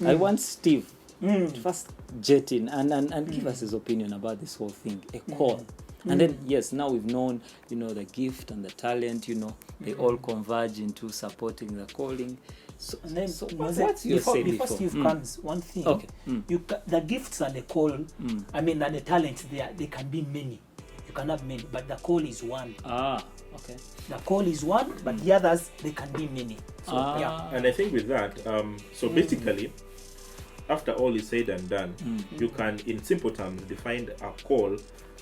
I want Steve to first jet in and give us his opinion about this whole thing, a call. And then, yes, now we've known, the gift and the talent, they all converge into supporting the calling. So, and then, what's your say before Steve comes, one thing, okay. The gifts and the call, and the talents, they can be many. You can have many, but the call is one. Okay. The call is one, but the others, they can be many. So, And I think with that, so basically, after all is said and done, you can, in simple terms, define a call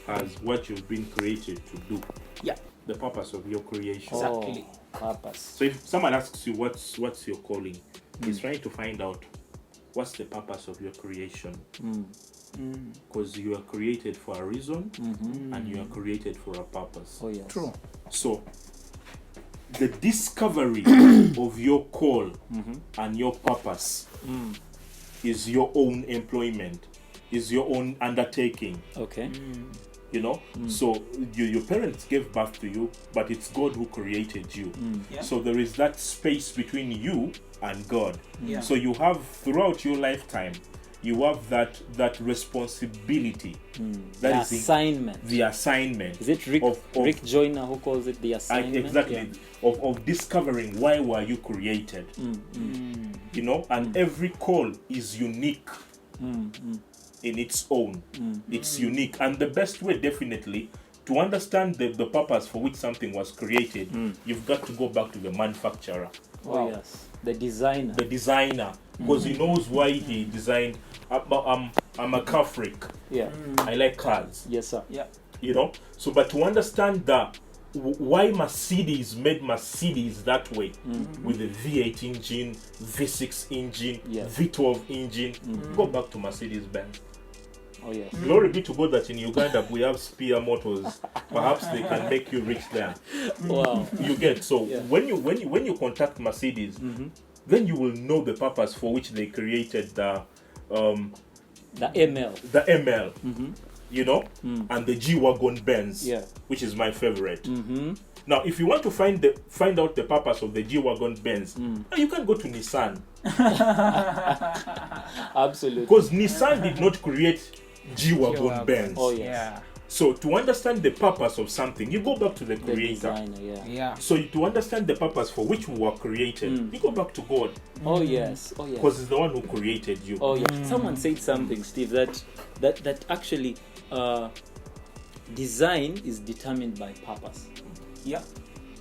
as what you've been created to do. Yeah. The purpose of your creation. Exactly. Purpose. So if someone asks you what's your calling, he's trying to find out what's the purpose of your creation. Because you are created for a reason and you are created for a purpose. Oh yes. True. So the discovery of your call and your purpose is your own employment, is your own undertaking. Okay. So your parents gave birth to you, but it's God who created you. So there is that space between you and God. So you have, throughout your lifetime, you have that responsibility. The assignment. The assignment. Is it Rick Joyner who calls it the assignment? Exactly. Of discovering why were you created. And every call is unique in its own. It's unique. And the best way, definitely, to understand the purpose for which something was created, you've got to go back to the manufacturer. Oh yes. The designer. Because he knows why he designed. I'm a car freak. Yeah. I like cars. Yes, sir. Yeah. So but to understand that why Mercedes made Mercedes that way, with the V8 engine, V6 engine, V12 engine, go back to Mercedes-Benz. Oh yes. Glory be to God that in Uganda we have Spear Motors. Perhaps they can make you rich there. Wow. You get so when you contact Mercedes, then you will know the purpose for which they created the ML. The ML. And the G-Wagon Benz, which is my favorite. Now, if you want to find out the purpose of the G-Wagon Benz, you can go to Nissan. Absolutely. Because Nissan did not create G-Wagon Benz. Oh yes. So to understand the purpose of something, you go back to the creator. Designer, So to understand the purpose for which we were created, you go back to God. Oh yes. Oh yes. Because it's the one who created you. Oh yes. Someone said something, Steve, that actually design is determined by purpose. Yeah.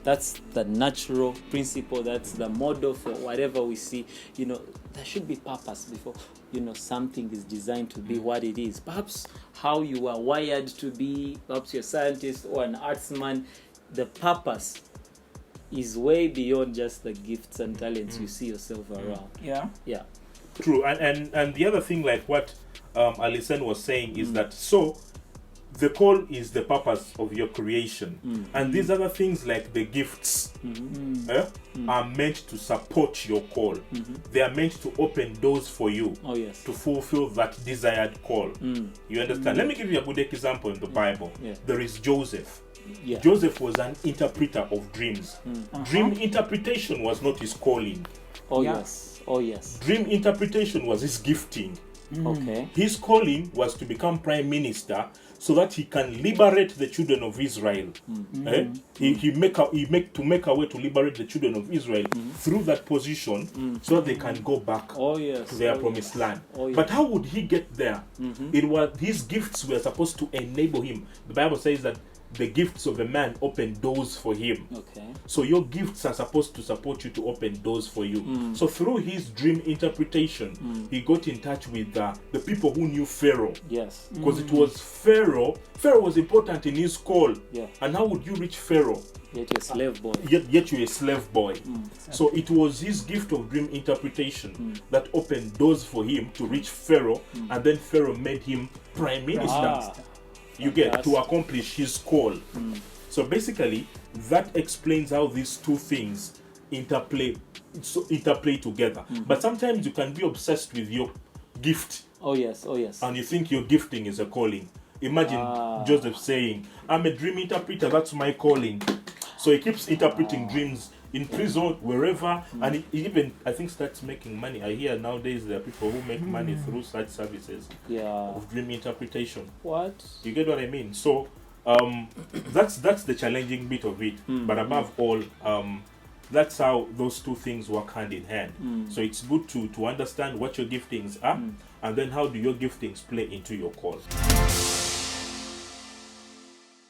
That's the natural principle. That's the model for whatever we see. There should be purpose before something is designed to be what it is. Perhaps how you are wired to be. Perhaps you're a scientist or an artsman. The purpose is way beyond just the gifts and talents you see yourself around. Yeah. Yeah. True. And the other thing, like what Alison was saying, is that the call is the purpose of your creation. And these other things like the gifts are meant to support your call. They are meant to open doors for you to fulfill that desired call. You understand? Let me give you a good example in the Bible. There is Joseph. Joseph was an interpreter of dreams. Dream interpretation was not his calling. Oh yes. Oh yes. Dream interpretation was his gifting. Okay. His calling was to become prime minister so that he can liberate the children of Israel. He make a way to liberate the children of Israel through that position so that they can go back to their promised land. But how would he get there? It was his gifts were supposed to enable him. The Bible says that the gifts of a man open doors for him. Okay. So your gifts are supposed to support you to open doors for you. So through his dream interpretation, he got in touch with the people who knew Pharaoh. Yes. Because it was Pharaoh. Pharaoh was important in his call. Yeah. And how would you reach Pharaoh? Yet you're a slave boy. Yet you're a slave boy. So it was his gift of dream interpretation that opened doors for him to reach Pharaoh, and then Pharaoh made him prime minister. You get to accomplish his call. So basically, that explains how these two things interplay together. But sometimes you can be obsessed with your gift. Oh yes. Oh yes. And you think your gifting is a calling. Imagine Joseph saying, "I'm a dream interpreter. That's my calling." So he keeps interpreting dreams in prison, wherever, and it even, I think, starts making money. I hear nowadays there are people who make money through such services of dream interpretation. What? You get what I mean? So that's the challenging bit of it. But above all, that's how those two things work hand in hand. So it's good to understand what your giftings are, and then how do your giftings play into your call.